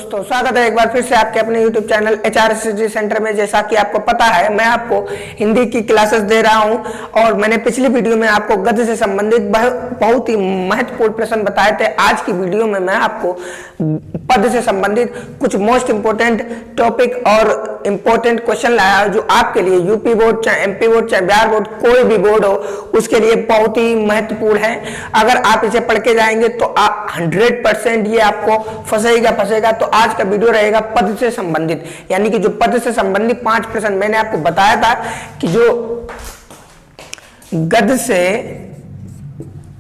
दोस्तों, स्वागत है एक बार फिर से आपके अपने YouTube चैनल HRSG सेंटर में। जैसा कि आपको पता है, मैं आपको हिंदी की क्लासेस दे रहा हूं और मैंने पिछली वीडियो में आपको गद्य से संबंधित बहुत ही महत्वपूर्ण प्रश्न बताए थे। आज की वीडियो में मैं आपको पद से संबंधित कुछ मोस्ट इंपोर्टेंट टॉपिक और इंपोर्टेंट क्वेश्चन लाया है, जो आपके लिए यूपी बोर्ड, चाहे MP बोर्ड, चाहे बिहार बोर्ड, कोई भी बोर्ड हो, उसके लिए बहुत ही महत्वपूर्ण है। अगर आप इसे पढ़ के जाएंगे तो 100% ये आपको फंसेगा। तो आज का वीडियो रहेगा पद से संबंधित, यानी कि जो पद से संबंधित 5 प्रश्न मैंने आपको बताया था कि जो गद्य से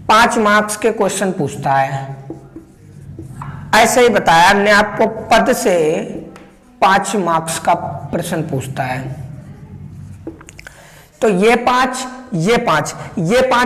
5 मार्क्स के क्वेश्चन पूछता है, ऐसे ही बताया हमने आपको पद से 5 मार्क्स का प्रश्न पूछता है। तो ये पांच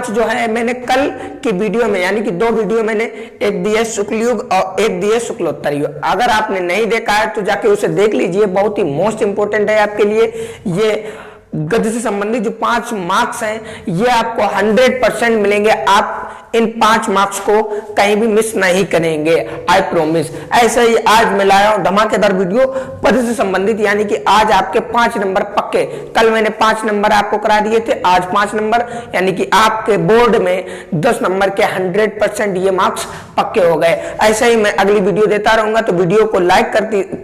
जो है, मैंने कल की वीडियो में, यानी कि 2 वीडियो मैंने, एक दिए शुक्ल युग और एक दिए शुक्लोत्तर युग। अगर आपने नहीं देखा है तो जाके उसे देख लीजिए, बहुत ही मोस्ट इंपोर्टेंट है आपके लिए। ये गद्य से संबंधित जो 5 मार्क्स हैं, ये आपको 100% मिलेंगे। आप इन 5 मार्क्स को कहीं भी मिस नहीं करेंगे, आई प्रोमिस। ऐसे ही आज मैं लाया हूं धमाकेदार वीडियो पद से संबंधित, यानी कि आज आपके 5 नंबर पक्के। कल मैंने 5 नंबर आपको करा दिए थे, आज 5 नंबर, यानी कि आपके बोर्ड में 10 नंबर के 100% ये मार्क्स पक्के हो गए। ऐसे ही मैं अगली वीडियो देता रहूंगा, तो वीडियो को लाइक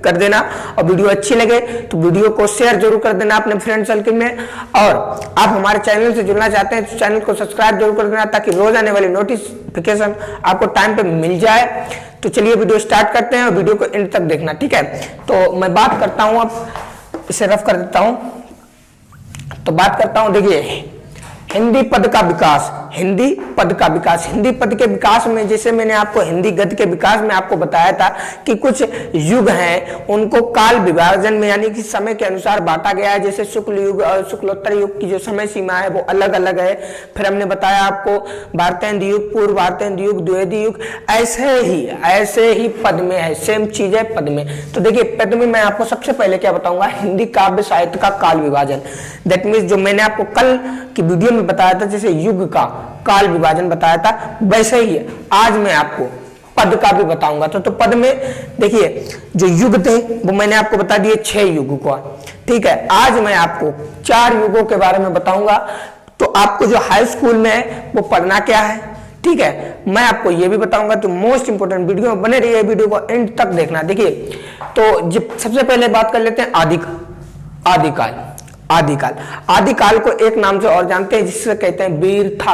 कर देना, और वीडियो अच्छी लगे तो वीडियो को शेयर जरूर कर देना अपने फ्रेंड सर्कल में। और आप हमारे चैनल से जुड़ना चाहते हैं तो चैनल को सब्सक्राइब जरूर कर देना, ताकि रोज आने वाली नोटिफिकेशन आपको टाइम पे मिल जाए। तो चलिए वीडियो स्टार्ट करते हैं और वीडियो को एंड तक देखना, ठीक है। तो मैं बात करता हूं, अब इसे रफ कर देता हूं, तो बात करता हूं। देखिए, हिंदी पद का विकास, हिंदी पद का विकास। हिंदी पद के विकास में, जैसे मैंने आपको हिंदी गद्य के विकास में आपको बताया था कि कुछ युग हैं, उनको काल विभाजन में, यानी कि समय के अनुसार बांटा गया है। जैसे शुक्ल युग और शुक्लोत्तर युग की जो समय सीमा है वो अलग अलग है। फिर हमने बताया आपको भारतेंदु युग, पूर्व भारतेंदु युग, द्विवेदी युग, ऐसे ही पद में है, सेम चीज है पद में। तो देखिए, पद में मैं आपको सबसे पहले क्या बताऊंगा, हिंदी काव्य साहित्य का काल विभाजन। दैट मीन्स जो मैंने आपको कल की वीडियो में बताया था, जैसे युग का काल विभाजन बताया था, वैसे ही आज मैं आपको पद का भी बताऊंगा। तो पद में देखिए, जो युग थे वो मैंने आपको बता दिए 6 युग को, ठीक है। आज मैं आपको 4 युगों के बारे में बताऊंगा। तो आपको जो हाई स्कूल में है वो पढ़ना क्या है, ठीक है, मैं आपको ये भी बताऊंगा। तो मोस्ट इंपोर्टेंट वीडियो में बने रहिए, वीडियो को एंड तक देखना। देखिए, तो सबसे पहले बात कर लेते हैं आदिकाल को एक नाम से और जानते हैं, जिससे कहते हैं वीरथा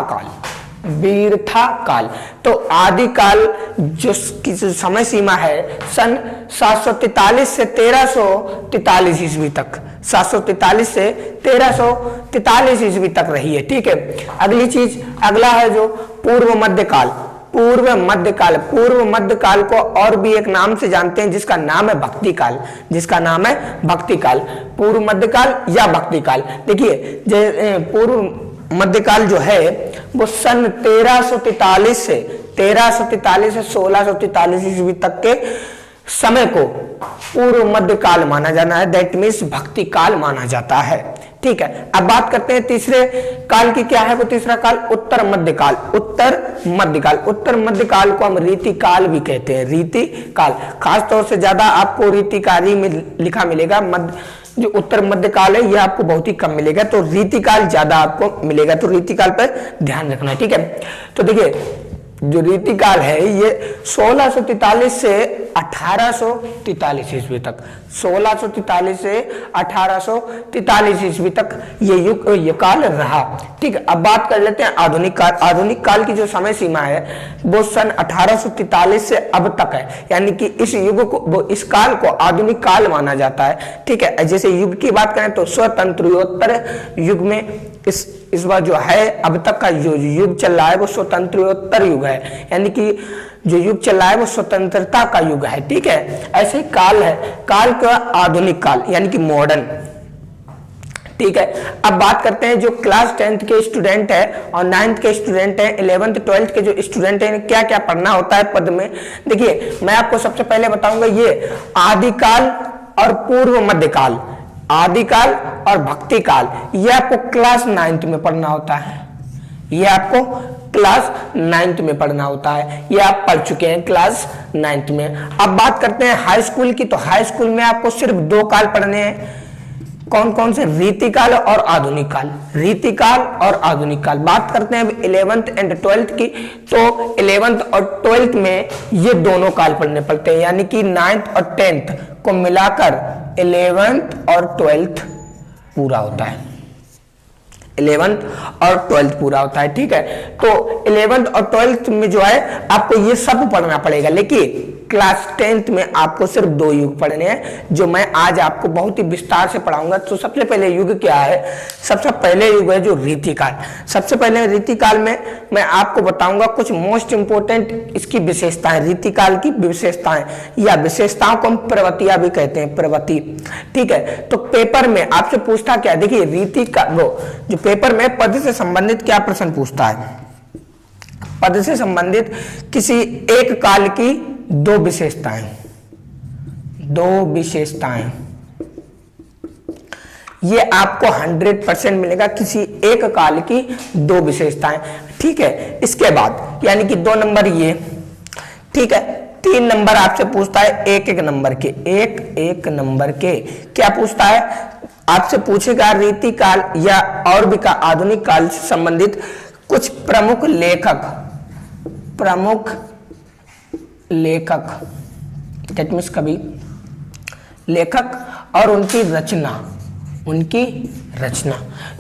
काल। तो आदिकाल जो समय सीमा है, सन 743 से 1343 ईस्वी तक, 743 से 1343 ईस्वी तक रही है, ठीक है। अगला है जो पूर्व मध्यकाल को और भी एक नाम से जानते हैं, जिसका नाम है भक्तिकाल। पूर्व मध्यकाल या भक्तिकाल। देखिए, पूर्व मध्यकाल जो है वो सन 1343 से 1643 ईस्वी तक के समय को पूर्व मध्यकाल माना जाना है। दैट मीन्स भक्ति काल माना जाता है, ठीक है। अब बात करते हैं तीसरे काल की, क्या है वो तीसरा काल, उत्तर मध्यकाल को हम रीति काल भी कहते हैं, रीति काल। खास तौर से ज्यादा आपको रीतिकारी में लिखा मिलेगा, जो उत्तर मध्यकाल है ये आपको बहुत ही कम मिलेगा, तो रीतिकाल ज्यादा आपको मिलेगा। तो रीतिकाल पर ध्यान रखना है, ठीक है। तो देखिए, जो रीतिकाल है ये 1643 से 1843 ईस्वी तक, 1643 से 1843 ईस्वी तक ये काल रहा, ठीक है। अब बात कर लेते हैं आधुनिक काल की जो समय सीमा है वो सन 1843 से अब तक है, यानी कि इस काल को आधुनिक काल माना जाता है, ठीक है। जैसे युग की बात करें तो स्वतंत्रोत्तर युग में इस बार जो है अब तक का जो युग चल रहा है वो स्वतंत्रोत्तर युग है, यानी कि जो युग चल रहा है वो स्वतंत्रता का युग है, ठीक है। ऐसे ही काल है, काल का आधुनिक काल, यानी कि मॉडर्न, ठीक है। अब बात करते हैं जो क्लास 10th के स्टूडेंट है और 9th के स्टूडेंट है, 11th 12th के जो स्टूडेंट है, क्या क्या पढ़ना होता है पद में। देखिए, मैं आपको सबसे पहले बताऊंगा ये आदिकाल और पूर्व मध्यकाल, आदिकाल और भक्तिकाल, ये आपको क्लास 9th में पढ़ना होता है, ये आपको क्लास 9th में पढ़ना होता है, ये आप पढ़ चुके हैं क्लास 9th में। अब बात करते हैं हाई स्कूल की, तो हाई स्कूल में आपको सिर्फ 2 काल पढ़ने हैं। कौन कौन से? रीतिकाल और आधुनिक काल। रीतिकाल और आधुनिक काल। बात करते हैं 11th एंड 12th की, तो 11th और 12th में ये दोनों काल पढ़ने पड़ते हैं, यानी कि 9th और 10th को मिलाकर 11th और 12th पूरा होता है। 11th और 12th पूरा होता है, ठीक है। तो 11th और 12th में जो है आपको ये सब पढ़ना पड़ेगा, लेकिन क्लास 10th में आपको सिर्फ 2 युग पढ़ने हैं, जो मैं आज आपको बहुत ही विस्तार से पढ़ाऊंगा। तो सबसे पहले युग क्या है? सबसे पहले युग है जो रीतिकाल। सबसे पहले रीतिकाल में मैं आपको बताऊंगा कुछ मोस्ट इंपोर्टेंट इसकी विशेषताएं, रीतिकाल की विशेषताएं, या विशेषताओं को हम प्रवृत्तियां भी कहते हैं, प्रवृत्ति, ठीक है। तो पेपर में आपसे पूछता क्या? देखिए रीतिकाल, वो जो पेपर में पद से संबंधित क्या प्रश्न पूछता है? पद से संबंधित किसी एक काल की 2 विशेषताएं, 2 विशेषताएं, ये आपको 100% मिलेगा, किसी एक काल की 2 विशेषताएं, ठीक है। इसके बाद यानी कि 2 नंबर ये, ठीक है। 3 नंबर आपसे पूछता है एक नंबर के, एक नंबर के क्या पूछता है? आपसे पूछेगा रीतिकाल या और भी का आधुनिक काल से संबंधित कुछ प्रमुख लेखक, दैट मीन्स कवि, लेखक और उनकी रचना,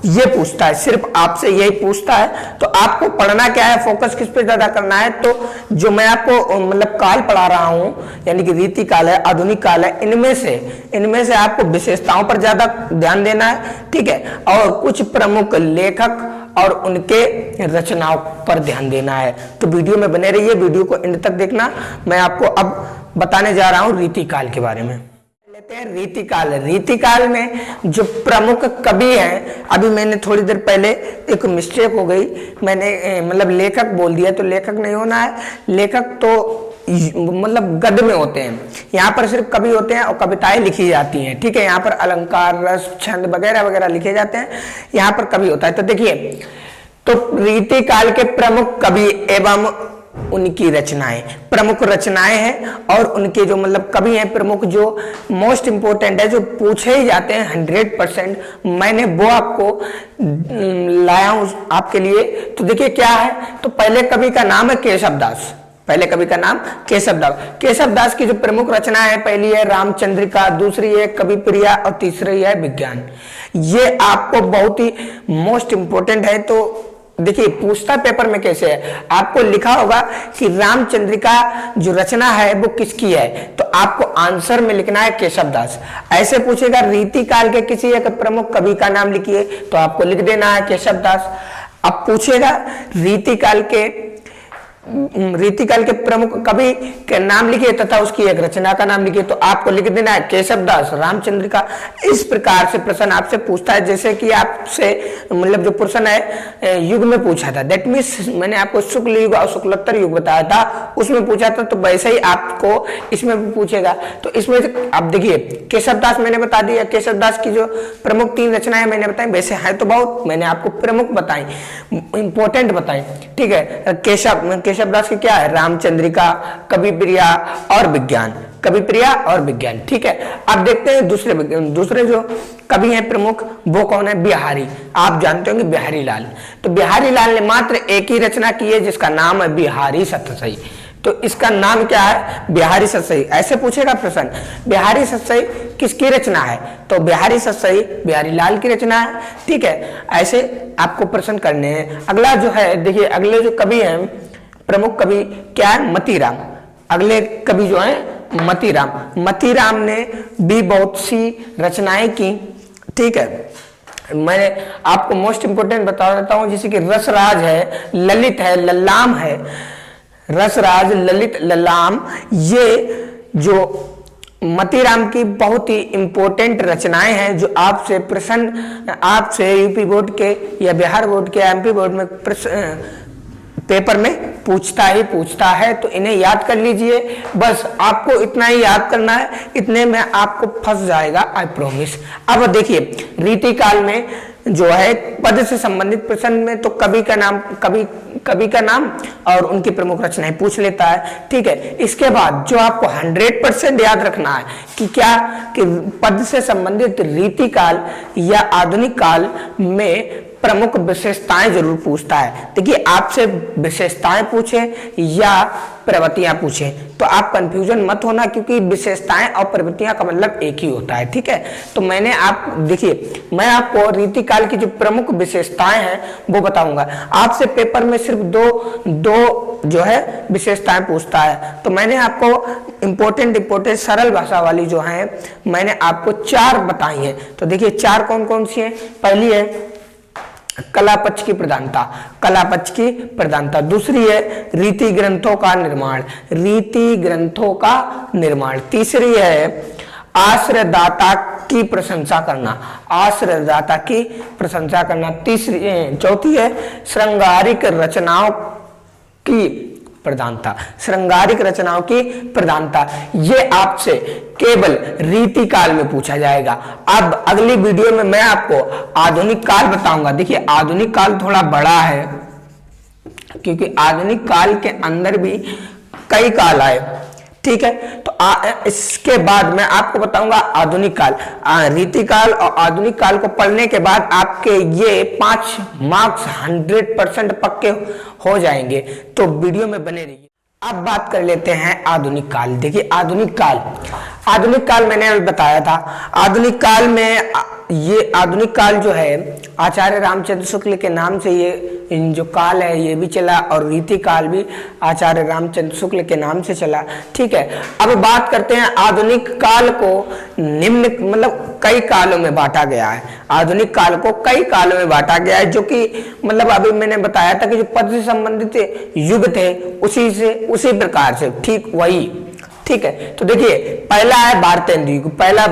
ये पूछता है, सिर्फ आपसे यही पूछता है। तो आपको पढ़ना क्या है, फोकस किस पे ज्यादा करना है? तो जो मैं आपको मतलब काल पढ़ा रहा हूं, यानी कि रीतिकाल है, आधुनिक काल है, इनमें से आपको विशेषताओं पर ज्यादा ध्यान देना है, ठीक है। और कुछ प्रमुख लेखक और उनके रचनाओं पर ध्यान देना है। तो वीडियो में बने रहिए, वीडियो को एंड तक देखना। मैं आपको अब बताने जा रहा हूं रीतिकाल के बारे में। लेते हैं रीतिकाल। रीतिकाल में जो प्रमुख कवि हैं, अभी मैंने थोड़ी देर पहले एक मिस्टेक हो गई, मैंने मतलब लेखक बोल दिया, तो लेखक नहीं होना है। लेखक तो मतलब गद्य में होते हैं, यहाँ पर सिर्फ कवि होते हैं और कविताएं लिखी जाती हैं, ठीक है। यहाँ पर अलंकार, रस, छंद वगैरह वगैरह लिखे जाते हैं, यहाँ पर कवि होता है। तो देखिए, तो रीतिकाल के प्रमुख कवि एवं उनकी रचनाएं, प्रमुख रचनाएं हैं और उनके जो मतलब कवि हैं प्रमुख, जो मोस्ट इंपोर्टेंट है, जो पूछे ही जाते हैं 100%, मैंने वो आपको लाया हूं आपके लिए। तो देखिए क्या है, तो पहले कवि का नाम है केशव दास। पहले कवि का नाम केशव दास। केशव दास की जो प्रमुख रचना है, पहली है रामचंद्रिका, दूसरी है कवि प्रिया और तीसरी है विज्ञान। ये आपको बहुत ही मोस्ट इंपोर्टेंट है। तो देखिए पूछता पेपर में कैसे है, आपको लिखा होगा कि रामचंद्रिका जो रचना है वो किसकी है, तो आपको आंसर में लिखना है केशव दास। ऐसे पूछेगा रीतिकाल के किसी एक प्रमुख कवि का नाम लिखिए, तो आपको लिख देना है केशव दास। अब पूछेगा रीतिकाल के प्रमुख कवि के नाम लिखिए तथा उसकी एक रचना का नाम लिखिए, तो आपको लिख देना है केशव दास, रामचंद्रिका। इस प्रकार से प्रश्न आपसे पूछता है, जैसे कि आपसे मतलब जो प्रश्न है युग में पूछा था, दैट मीन्स मैंने आपको शुक्ल युग और शुक्लोत्तर युग बताया था, उसमें पूछा था, तो वैसे ही आपको इसमें भी पूछेगा। तो इसमें आप देखिए केशव दास मैंने बता दिया, केशव दास की जो प्रमुख 3 रचनाएं मैंने बताई, वैसे है तो बहुत, मैंने आपको प्रमुख बताई, इंपॉर्टेंट बताई, ठीक है। केशव दास की क्या है? रामचंद्रिका, कवि प्रिया और विज्ञान, कवि प्रिया और विज्ञान, ठीक है। अब देखते हैं दूसरे जो कवि हैं प्रमुख, वो कौन है? बिहारी। आप जानते होंगे बिहारी लाल। तो बिहारी लाल ने मात्र एक ही रचना की है जिसका नाम है बिहारी सतसई। तो इसका नाम क्या है? बिहारी सतसई। ऐसे पूछेगा प्रश्न, बिहारी सतसई किसकी रचना है? तो बिहारी सतसई बिहारी लाल की रचना है, ठीक है। ऐसे आपको प्रश्न करने हैं। अगला जो है, देखिए अगले जो कवि हैं प्रमुख कवि क्या है? मतीराम। अगले कवि जो है मतीराम ने भी बहुत सी रचनाएं की, ठीक है। मैं आपको मोस्ट इंपोर्टेंट बता देता हूं, जैसे कि रसराज है, ललित है, लल्लाम है। रसराज, ललित, लल्लाम, ये जो मतीराम की बहुत ही इंपॉर्टेंट रचनाएं हैं, जो आपसे प्रश्न, आपसे यूपी बोर्ड के या बिहार बोर्ड के, एमपी बोर्ड में पेपर में पूछता ही पूछता है, तो इन्हें याद कर लीजिए। बस आपको इतना ही याद करना है, इतने में आपको फंस जाएगा, आई प्रॉमिस। अब देखिए रीतिकाल में जो है पद से संबंधित प्रश्न में तो कवि का नाम और उनकी प्रमुख रचनाएं पूछ लेता है, ठीक है। इसके बाद जो आपको 100% याद रखना है कि क्या कि पद से संबंधित रीतिकाल या आधुनिक काल में प्रमुख विशेषताएं जरूर पूछता है। देखिए आपसे विशेषताएं पूछे या प्रवृत्तियां पूछे तो आप कंफ्यूजन मत होना, क्योंकि विशेषताएं और प्रवृत्तियां का मतलब एक ही होता है, ठीक है। तो मैं आपको रीतिकाल की जो प्रमुख विशेषताएं हैं वो बताऊंगा। आपसे पेपर में सिर्फ दो जो है विशेषताएं पूछता है, तो मैंने आपको इंपॉर्टेंट सरल भाषा वाली जो है मैंने आपको 4 बताई है। तो देखिए 4 कौन कौन सी है। पहली है कला पक्ष की प्रधानता, दूसरी है रीति ग्रंथों का निर्माण, तीसरी है आश्रयदाता की प्रशंसा करना, चौथी है श्रृंगारिक रचनाओं की प्रधानता। ये आपसे केवल रीतिकाल में पूछा जाएगा। अब अगली वीडियो में मैं आपको आधुनिक काल बताऊंगा। देखिए आधुनिक काल थोड़ा बड़ा है, क्योंकि आधुनिक काल के अंदर भी कई काल आए, ठीक है। तो इसके बाद मैं आपको बताऊंगा आधुनिक काल। रीतिकाल और आधुनिक काल को पढ़ने के बाद आपके ये 5 मार्क्स 100% पक्के हो जाएंगे, तो वीडियो में बने रहिए। अब बात कर लेते हैं आधुनिक काल। देखिए आधुनिक काल मैंने अभी बताया था। आधुनिक काल जो है आचार्य रामचंद्र शुक्ल के नाम से ये जो काल है ये भी चला, और रीति काल भी आचार्य रामचंद्र शुक्ल के नाम से चला, ठीक है। अब बात करते हैं आधुनिक काल को निम्न मतलब कई कालों में बांटा गया है। आधुनिक काल को कई कालों में बांटा गया है, जो कि मतलब अभी मैंने बताया था कि जो पद से संबंधित युग थे उसी प्रकार से, ठीक वही, ठीक है। तो देखिए पहला है भारतेंदु युग। पहला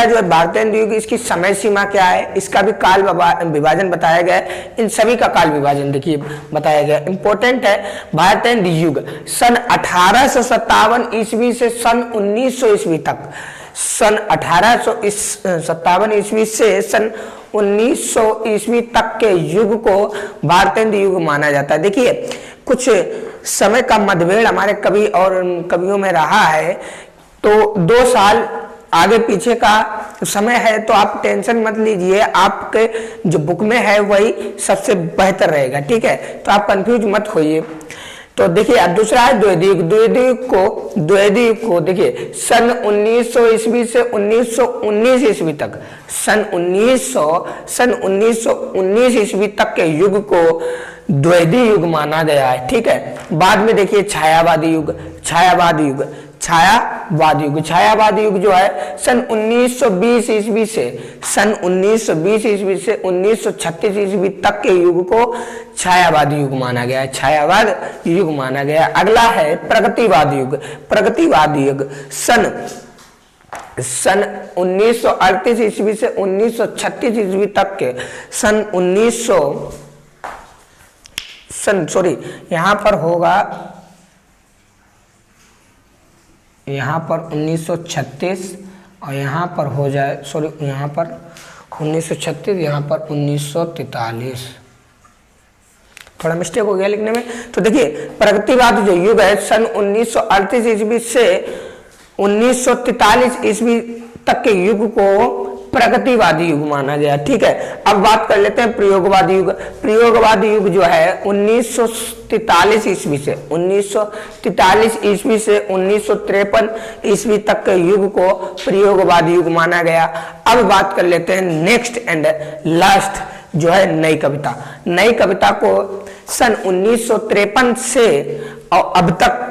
जो है भारतेंदु युग, इसकी समय सीमा क्या है, इसका भी काल विभाजन बताया गया है। इन सभी का काल विभाजन देखिए बताया गया, इंपॉर्टेंट है। भारतेंदु युग सन 1857 ईस्वी से सन 1900 ईस्वी तक, सन 1857 ईस्वी से सन 1900 ईस्वी तक के युग को भारतेंदु युग माना जाता है। देखिए कुछ समय का मतभेद हमारे कवियों में रहा है, तो 2 साल आगे पीछे का समय है, तो आप टेंशन मत लीजिए, आपके जो बुक में है वही सबसे बेहतर रहेगा, ठीक है। तो आप कंफ्यूज मत होइए। तो देखिए अब दूसरा है द्वैध युग को देखिए सन 1900 ईस्वी से 1919 ईस्वी तक, सन 1919 ईस्वी तक के युग को द्वैधी युग माना गया है, ठीक है। बाद में देखिए छायावादी युग जो है सन 1920 ईस्वी से 1936 ईस्वी तक के युग को छायावादी युग माना गया है, अगला है प्रगतिवादी युग सन 1938 ईस्वी से 1936 ईस्वी तक के यहाँ पर होगा, यहाँ पर 1936 और यहाँ पर हो जाए यहाँ पर 1936, यहाँ पर 1943, थोड़ा मिस्टेक हो गया लिखने में। तो देखिए प्रगतिवाद जो युग है सन 1938 ईस्वी से 1943 ईस्वी तक के युग को प्रगतिवादी युग माना गया, ठीक है। अब बात कर लेते हैं प्रयोगवादी युग जो है 1943 ईस्वी से 1953 ईस्वी तक के युग को प्रयोगवादी युग माना गया। अब बात कर लेते हैं नेक्स्ट एंड लास्ट जो है नई कविता को सन 1953 से और अब तक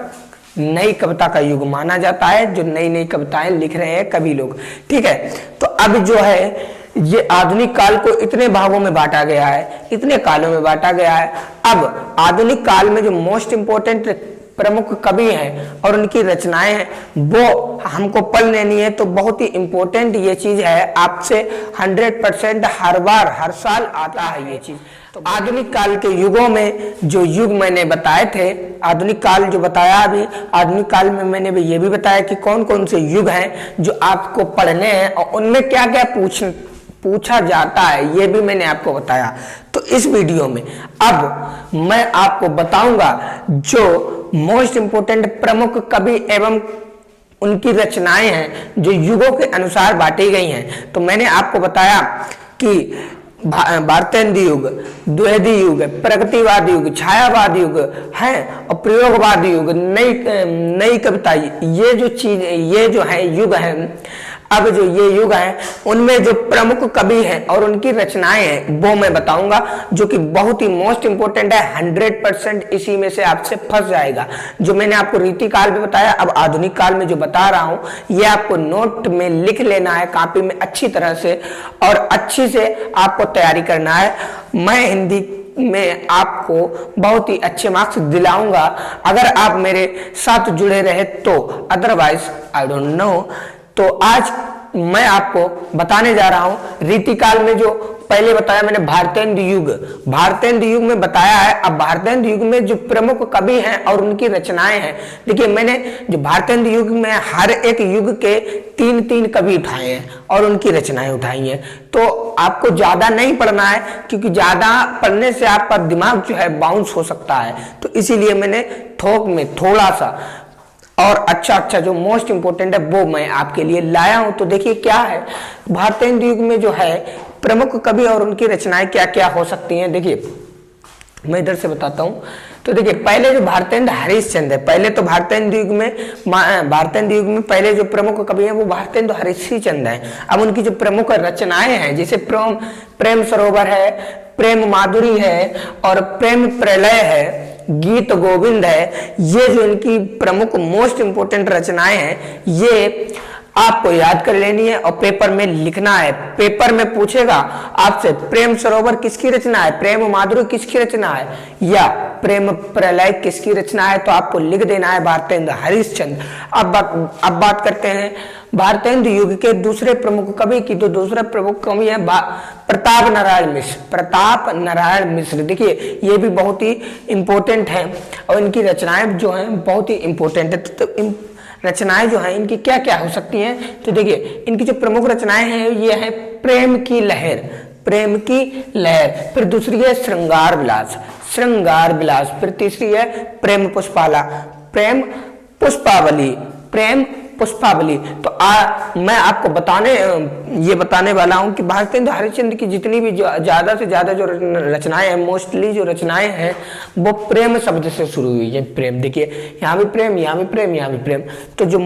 नई कविता का युग माना जाता है, जो नई कविताएं लिख रहे हैं कवि लोग, ठीक है। तो अब जो है ये आधुनिक काल को इतने भागों में बांटा गया है, इतने कालों में बांटा गया है। अब आधुनिक काल में जो मोस्ट इंपोर्टेंट प्रमुख कवि हैं और उनकी रचनाएं हैं वो हमको पढ़ लेनी है। तो बहुत ही इंपॉर्टेंट ये चीज है, आपसे 100% हर बार हर साल आता है ये चीज। तो आधुनिक काल के युगों में जो युग मैंने बताए थे, आधुनिक काल जो बताया अभी, आधुनिक काल में मैंने भी ये भी बताया कि कौन कौन से युग हैं जो आपको पढ़ने हैं और उनमें क्या क्या पूछा जाता है, ये भी मैंने आपको बताया। तो इस वीडियो में अब मैं आपको बताऊंगा जो मोस्ट इंपोर्टेंट प्रमुख कवि एवं उनकी रचनाएं हैं जो युगों के अनुसार बांटी गई हैं। तो मैंने आपको बताया कि भारतेंद्र युग, द्विवेदी युग, प्रगतिवाद युग, छायावाद युग है और प्रयोगवाद युग, नई कविता, ये जो चीज, ये जो है युग है। अब जो ये युग है उनमें जो प्रमुख कवि हैं और उनकी रचनाएं हैं वो मैं बताऊंगा, जो कि बहुत ही मोस्ट इंपोर्टेंट है। 100% इसी में से आपसे फंस जाएगा। जो मैंने आपको रीति काल में बताया, अब आधुनिक काल में जो बता रहा हूं ये आपको नोट में लिख लेना है, कॉपी में अच्छी तरह से, और अच्छी से आपको तैयारी करना है। मैं हिंदी में आपको बहुत ही अच्छे मार्क्स दिलाऊंगा अगर आप मेरे साथ जुड़े रहे तो, अदरवाइज आई डोंट नो। तो आज मैं आपको बताने जा रहा हूं रीतिकाल में जो पहले बताया मैंने भारतेंद्र युग, भारतेंद्र युग में बताया है। अब भारतेंद्र युग में जो प्रमुख कवि हैं और उनकी रचनाएं हैं, देखिए मैंने जो भारतेंद्र युग में हर एक युग के 3-3 कवि उठाए हैं और उनकी रचनाएं उठाई हैं। तो आपको ज्यादा नहीं पढ़ना है क्योंकि ज्यादा पढ़ने से आपका दिमाग जो है बाउंस हो सकता है। तो इसीलिए मैंने थोक में थोड़ा सा और अच्छा जो मोस्ट इंपोर्टेंट है वो मैं आपके लिए लाया हूं। तो देखिए क्या है भारतेंद्र युग में जो है प्रमुख कवि और उनकी रचनाएं क्या क्या हो सकती हैं। देखिए मैं इधर से बताता हूं। तो देखिए पहले जो भारतेंद्र हरिश्चंद्र है, पहले तो भारतेंद्र युग में पहले जो प्रमुख कवि हैं वो भारतेंद्र हरिश्चंद्र हैं। अब उनकी जो प्रमुख रचनाएं हैं जैसे प्रेम सरोवर है, प्रेम माधुरी है और प्रेम प्रलय है, गीत गोविंद है, ये जो इनकी प्रमुख मोस्ट इंपोर्टेंट रचनाएं हैं ये आपको याद कर लेनी है और पेपर में लिखना है। पेपर में पूछेगा आपसे प्रेम सरोवर किसकी रचना है, प्रेम माधुरी किसकी रचना है या प्रेम प्रलय किसकी रचना है, तो आपको लिख देना है भारतेंद्र हरिश्चंद्र। अब बात करते हैं भारतेंद्र युग के दूसरे प्रमुख कवि की। तो दूसरे प्रमुख कवि है प्रताप नारायण मिश्र। प्रताप नारायण मिश्र देखिए ये भी बहुत ही इंपॉर्टेंट है और इनकी रचनाएं जो हैं बहुत ही इंपॉर्टेंट है। तो रचनाएं जो हैं इनकी क्या क्या हो सकती हैं, तो देखिए इनकी जो प्रमुख रचनाएं हैं ये है प्रेम की लहर, प्रेम की लहर, फिर दूसरी है श्रृंगार विलास, श्रृंगार विलास, फिर तीसरी है प्रेम पुष्पाला, प्रेम पुष्पावली, प्रेम पुष्पावली। तो मैं आपको बताने वाला हूं कि भारतेंद्र हरिश्चंद्र की जितनी भी ज्यादा से ज्यादा जो रचनाएं हैं, मोस्टली जो रचनाएं हैं वो प्रेम शब्द से शुरू हुई है। प्रेम देखिए यहाँ भी प्रेम, यहाँ भी प्रेम, यहाँ भी प्रेम। तो जो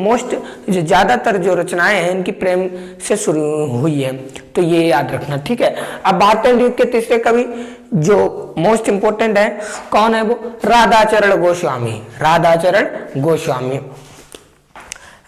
ज्यादातर जो रचनाएं हैं इनकी प्रेम से शुरू हुई है, तो ये याद रखना, ठीक है। अब भारतेंद्र युग के तीसरे कवि जो मोस्ट इंपोर्टेंट है कौन है वो राधाचरण गोस्वामी, राधाचरण गोस्वामी,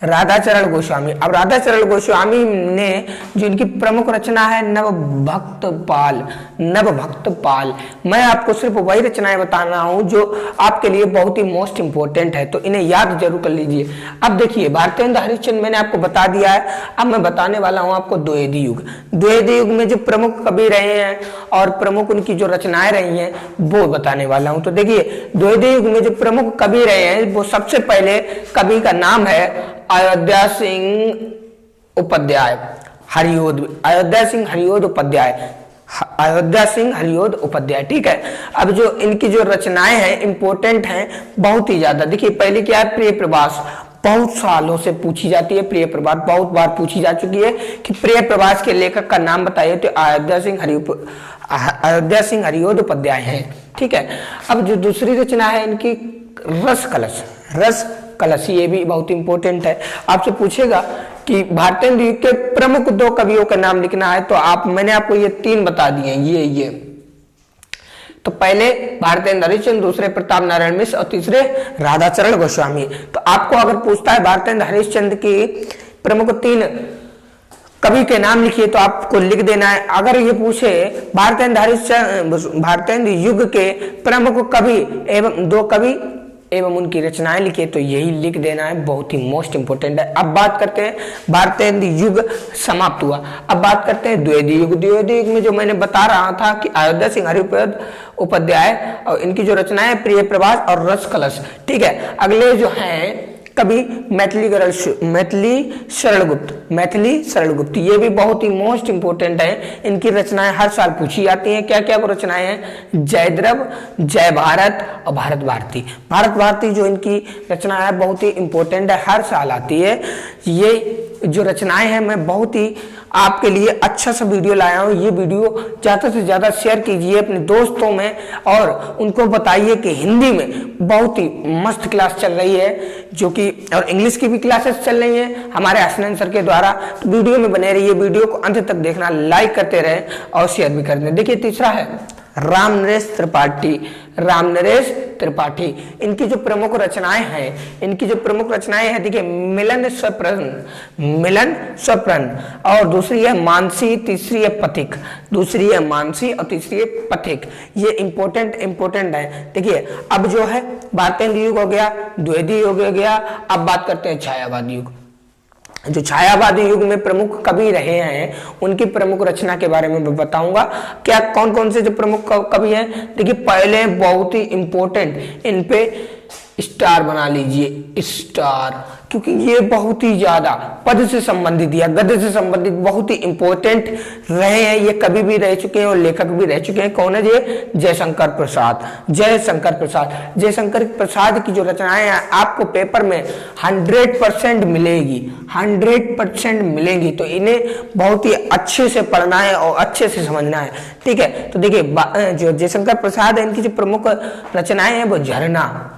राधाचरण गोस्वामी। अब राधाचरण गोस्वामी ने जो इनकी प्रमुख रचना है नवभक्तपाल, नवभक्तपाल। मैं आपको सिर्फ वही रचनाएं बता रहा हूं जो आपके लिए बहुत ही मोस्ट इंपोर्टेंट है, तो इन्हें याद जरूर कर लीजिए। अब देखिए भारतेंद्र हरिश्चंद्र मैंने आपको बता दिया है। अब मैं बताने वाला हूं आपको द्विवेदी युग। द्विवेदी युग में जो प्रमुख कवि रहे हैं और प्रमुख उनकी जो रचनाएं रही हैं वो बताने वाला हूं। तो देखिए द्विवेदी युग में जो प्रमुख कवि रहे हैं वो सबसे पहले कवि का नाम है अयोध्या सिंह उपाध्याय, हरियोध, अयोध्या सिंह हरियोध उपाध्याय, अयोध्या सिंह हरियोध उपाध्याय, ठीक है। अब जो इनकी जो रचनाएं हैं इंपॉर्टेंट हैं बहुत ही ज्यादा। देखिए पहले क्या है प्रिय प्रवास, बहुत सालों से पूछी जाती है प्रिय प्रवास, बहुत बार पूछी जा चुकी है कि प्रिय प्रवास के लेखक का नाम बताइए, तो अयोध्या सिंह हरियोध उपाध्याय है, ठीक है। अब जो दूसरी रचना है इनकी रस कलश, रस कलश, ये भी बहुत इंपॉर्टेंट है। आपसे पूछेगा कि भारतेंद्र युग के प्रमुख 2 कवियों का नाम लिखना है, तो मैंने आपको ये 3 बता दिए, ये तो पहले भारतेंद्र हरिश्चंद्र, दूसरे प्रताप नारायण मिश्र और तीसरे राधाचरण गोस्वामी। तो आपको अगर पूछता है भारतेंद्र हरिश्चंद्र की प्रमुख 3 कवि के नाम लिखिए तो आपको लिख देना है। अगर ये पूछे भारतेंद्र युग के प्रमुख कवि एवं 2 कवि एवं उनकी रचनाएं लिखी है, तो यही लिख देना है, बहुत ही मोस्ट इंपोर्टेंट है। अब बात करते हैं भारतेंदु युग समाप्त हुआ। अब बात करते हैं द्विवेदी युग। द्विवेदी युग में जो मैंने बता रहा था कि अयोध्या सिंह हरिप्रसाद उपाध्याय और इनकी जो रचनाएं प्रिय प्रभास और रस कलश, ठीक है। अगले जो हैं कवि मैथिली शरण गुप्त, ये भी बहुत ही मोस्ट इंपोर्टेंट है। इनकी रचनाएं हर साल पूछी जाती हैं। क्या क्या वो रचनाएं हैं? जयद्रथ, जय भारत और भारत भारती। भारत भारती जो इनकी रचना है बहुत ही इंपॉर्टेंट है, हर साल आती है। ये जो रचनाएं हैं मैं बहुत ही आपके लिए अच्छा सा वीडियो लाया हूँ। ये वीडियो ज़्यादा से ज़्यादा शेयर कीजिए अपने दोस्तों में और उनको बताइए कि हिंदी में बहुत ही मस्त क्लास चल रही है, जो कि और इंग्लिश की भी क्लासेस चल रही हैं हमारे हसनैन सर के द्वारा। तो वीडियो में बने रहिए, वीडियो को अंत तक देखना, लाइक करते रहे और शेयर भी कर दें। देखिए तीसरा है रामनरेश त्रिपाठी। इनकी जो प्रमुख रचनाएं हैं, देखिए मिलन स्वप्न और दूसरी है मानसी, तीसरी है पथिक, और तीसरी है पथिक। ये इंपोर्टेंट है। देखिए अब जो है भारतेंदु युग हो गया, द्विवेदी युग हो गया। अब बात करते हैं छायावादी युग। जो छायावादी युग में प्रमुख कवि रहे हैं उनकी प्रमुख रचना के बारे में मैं बताऊंगा। क्या कौन कौन से जो प्रमुख कवि हैं? देखिए पहले बहुत ही इंपॉर्टेंट, इन पे स्टार बना लीजिए, स्टार, क्योंकि ये बहुत ही ज्यादा पद से संबंधित या गद्य से संबंधित बहुत ही इंपॉर्टेंट रहे हैं। ये कवि भी रह चुके हैं और लेखक भी रह चुके हैं। कौन है ये? जयशंकर प्रसाद की जो रचनाएं हैं आपको पेपर में 100% मिलेगी। तो इन्हें बहुत ही अच्छे से पढ़ना है और अच्छे से समझना है, ठीक है। तो देखिए जो जयशंकर प्रसाद है, इनकी जो प्रमुख रचनाएं हैं वो झरना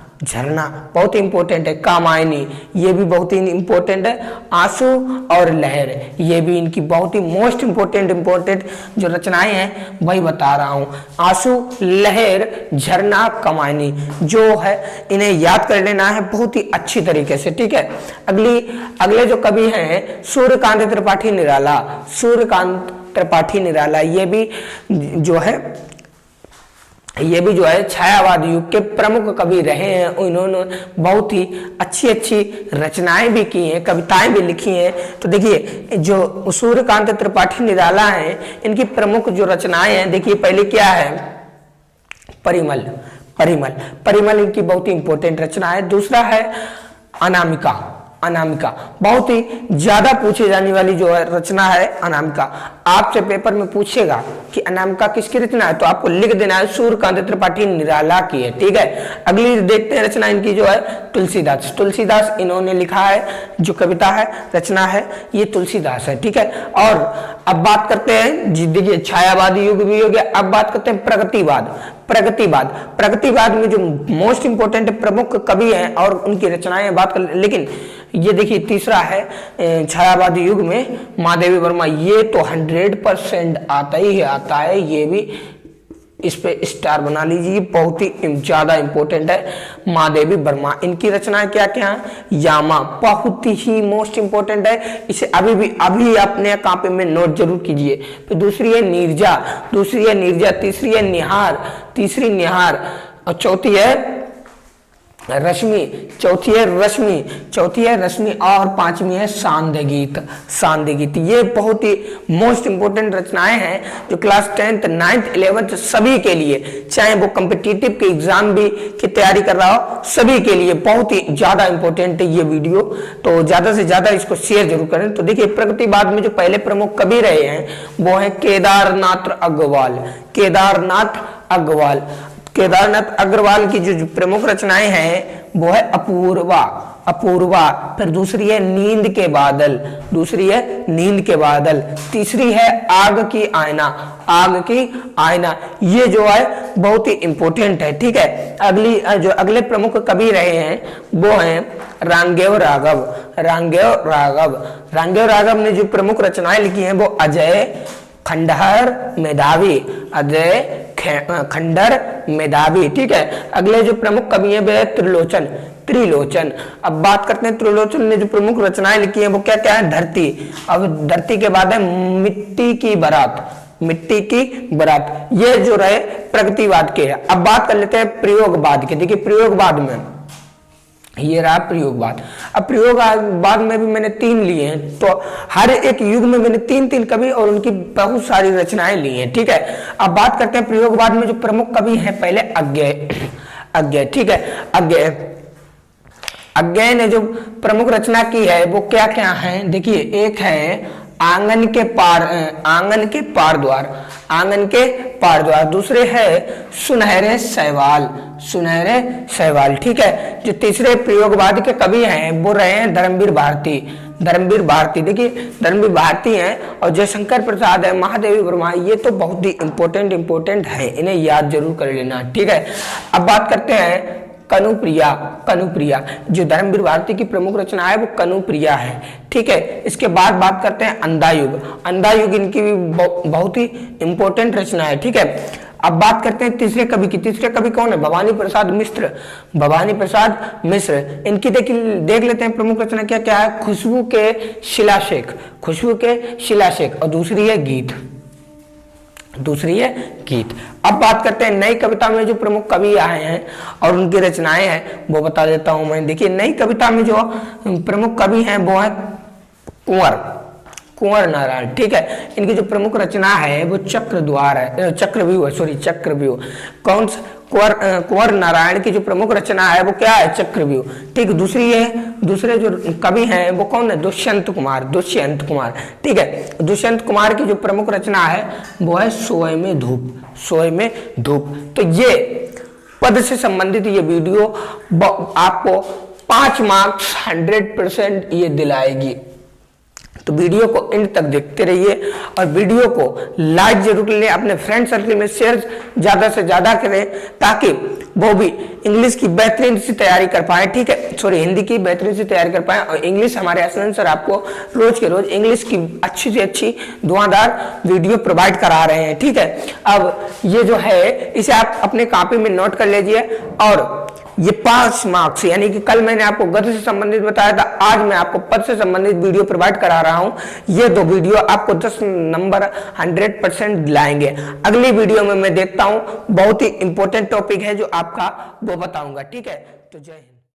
बहुत ही इंपॉर्टेंट है। कामायनी, ये भी बहुत ही इंपॉर्टेंट है। आंसू और लहर, ये भी इनकी बहुत ही मोस्ट इंपॉर्टेंट जो रचनाएं हैं वही बता रहा हूं। आंसू, लहर, झरना, कामायनी जो है इन्हें याद कर लेना है बहुत ही अच्छी तरीके से, ठीक है। अगले जो कवि हैं सूर्यकांत त्रिपाठी निराला, ये भी जो है छायावादी युग के प्रमुख कवि रहे हैं। इन्होंने बहुत ही अच्छी रचनाएं भी की हैं, कविताएं भी लिखी हैं। तो देखिए जो सूर्यकांत त्रिपाठी निराला हैं, इनकी प्रमुख जो रचनाएं हैं, देखिए पहले क्या है? परिमल इनकी बहुत ही इंपॉर्टेंट रचना है। दूसरा है अनामिका, बहुत ही ज्यादा पूछे जाने वाली जो है रचना है अनामिका। आपसे पेपर में पूछेगा कि अनामिका किसकी रचना है, तो आपको लिख देना है सूर्यकांत त्रिपाठी निराला की है, ठीक है। अगली देखते हैं रचना इनकी जो है तुलसीदास इन्होंने लिखा है, जो कविता है, रचना है, ये तुलसीदास है, ठीक है। और अब बात करते हैं जी, देखिए छायावादी युग भी हो गया। अब बात करते हैं प्रगतिवाद में जो मोस्ट इंपोर्टेंट प्रमुख कवि हैं और उनकी रचनाएं बात कर, लेकिन ये देखिए तीसरा है छायावादी युग में महादेवी वर्मा। ये तो 100% आता है। ये भी इस पे स्टार बना लीजिए, बहुत ही ज्यादा इंपॉर्टेंट है। महादेवी वर्मा, इनकी रचनाएं क्या क्या है? यामा, बहुत ही मोस्ट इंपॉर्टेंट है। इसे अभी अपने कॉपी में नोट जरूर कीजिए। फिर दूसरी है नीरजा, तीसरी निहार और चौथी है रश्मि और पांचवी है सांध्य गीत। ये बहुत ही मोस्ट इंपोर्टेंट रचनाएं हैं जो क्लास 10th 9th 11th सभी के लिए, चाहे वो कॉम्पिटिटिव के एग्जाम भी की तैयारी कर रहा हो, सभी के लिए बहुत ही ज्यादा इंपॉर्टेंट है ये वीडियो। तो ज्यादा से ज्यादा इसको शेयर जरूर करें। तो देखिए प्रगतिवाद में जो पहले प्रमुख कवि रहे हैं वो है केदारनाथ अग्रवाल की जो प्रमुख रचनाएं हैं वो है अपूर्वा। फिर दूसरी है नींद के बादल, तीसरी है आग की आईना। ये जो है बहुत ही इंपॉर्टेंट है, ठीक है। अगले प्रमुख कवि रहे हैं वो हैं रांगेय राघव ने जो प्रमुख रचनाएं लिखी हैं वो अजय खंडहर मेधावी, ठीक है। अगले जो प्रमुख कवि हैं वे है त्रिलोचन। अब बात करते हैं त्रिलोचन ने जो प्रमुख रचनाएं लिखी हैं वो क्या क्या है? धरती। अब धरती के बाद है मिट्टी की बारात। ये जो रहे प्रगतिवाद के है। अब बात कर लेते हैं प्रयोगवाद के। देखिए प्रयोगवाद में ये रहा प्रयोगवाद। अब प्रयोगवाद में भी मैंने 3 लिए हैं, तो हर एक युग में मैंने 3 कवि और उनकी बहुत सारी रचनाएं ली हैं, ठीक है। अब बात करते हैं प्रयोगवाद में जो प्रमुख कवि हैं, पहले अज्ञेय, ठीक है। अज्ञेय ने जो प्रमुख रचना की है वो क्या क्या है, देखिए, एक है आंगन के पार द्वार, दूसरे है सुनहरे शैवाल, ठीक है। जो तीसरे प्रयोगवाद के कवि हैं वो रहे हैं धर्मवीर भारती, देखिए धर्मवीर भारती हैं, और जयशंकर प्रसाद है, महादेवी वर्मा, ये तो बहुत ही इंपॉर्टेंट है, इन्हें याद जरूर कर लेना, ठीक है। अब बात करते हैं कनुप्रिया, जो धर्मवीर भारती की प्रमुख रचना है वो कनुप्रिया है, ठीक है। इसके बाद बात करते हैं अंधायुग इनकी भी बहुत ही इंपॉर्टेंट रचना है, ठीक है। अब बात करते हैं तीसरे कवि कौन है, भवानी प्रसाद मिश्र, इनकी देख लेते हैं प्रमुख रचना क्या क्या है, खुशबू के शिलाशेख, और दूसरी है गीत। अब बात करते हैं नई कविता में जो प्रमुख कवि आए हैं और उनकी रचनाएं हैं वो बता देता हूं मैं। देखिए, नई कविता में जो प्रमुख कवि हैं वो है कुंवर नारायण, ठीक है। इनकी जो प्रमुख रचना है वो चक्रव्यूह। कुंवर नारायण की जो प्रमुख रचना है वो क्या है, चक्रव्यूह, ठीक। दूसरे जो कवि हैं वो कौन है, दुष्यंत कुमार, ठीक है। दुष्यंत कुमार की जो प्रमुख रचना है वो है सोए में धूप। तो ये पद से संबंधित ये वीडियो आपको 5 मार्क्स 100% ये दिलाएगी, तो वीडियो को एंड तक देखते रहिए और वीडियो को लाइक जरूर लें, अपने फ्रेंड सर्कल में शेयर ज्यादा से ज्यादा करें ताकि वो भी इंग्लिश की बेहतरीन सी तैयारी कर पाए, ठीक है, हिंदी की बेहतरीन सी तैयारी कर पाए। और इंग्लिश हमारे एसएन सर आपको रोज के रोज इंग्लिश की अच्छी से अच्छी धुआंधार वीडियो प्रोवाइड करा रहे हैं, ठीक है। अब ये जो है इसे आप अपने कॉपी में नोट कर लीजिए, और ये 5 मार्क्स, यानी कि कल मैंने आपको गद्य से संबंधित बताया था, आज मैं आपको पद से संबंधित वीडियो प्रोवाइड करा रहा हूं। ये 2 वीडियो आपको 10 नंबर 100% दिलाएंगे। अगली वीडियो में मैं देखता हूं, बहुत ही इंपॉर्टेंट टॉपिक है जो आपका, वो बताऊंगा, ठीक है। तो जय हिंद।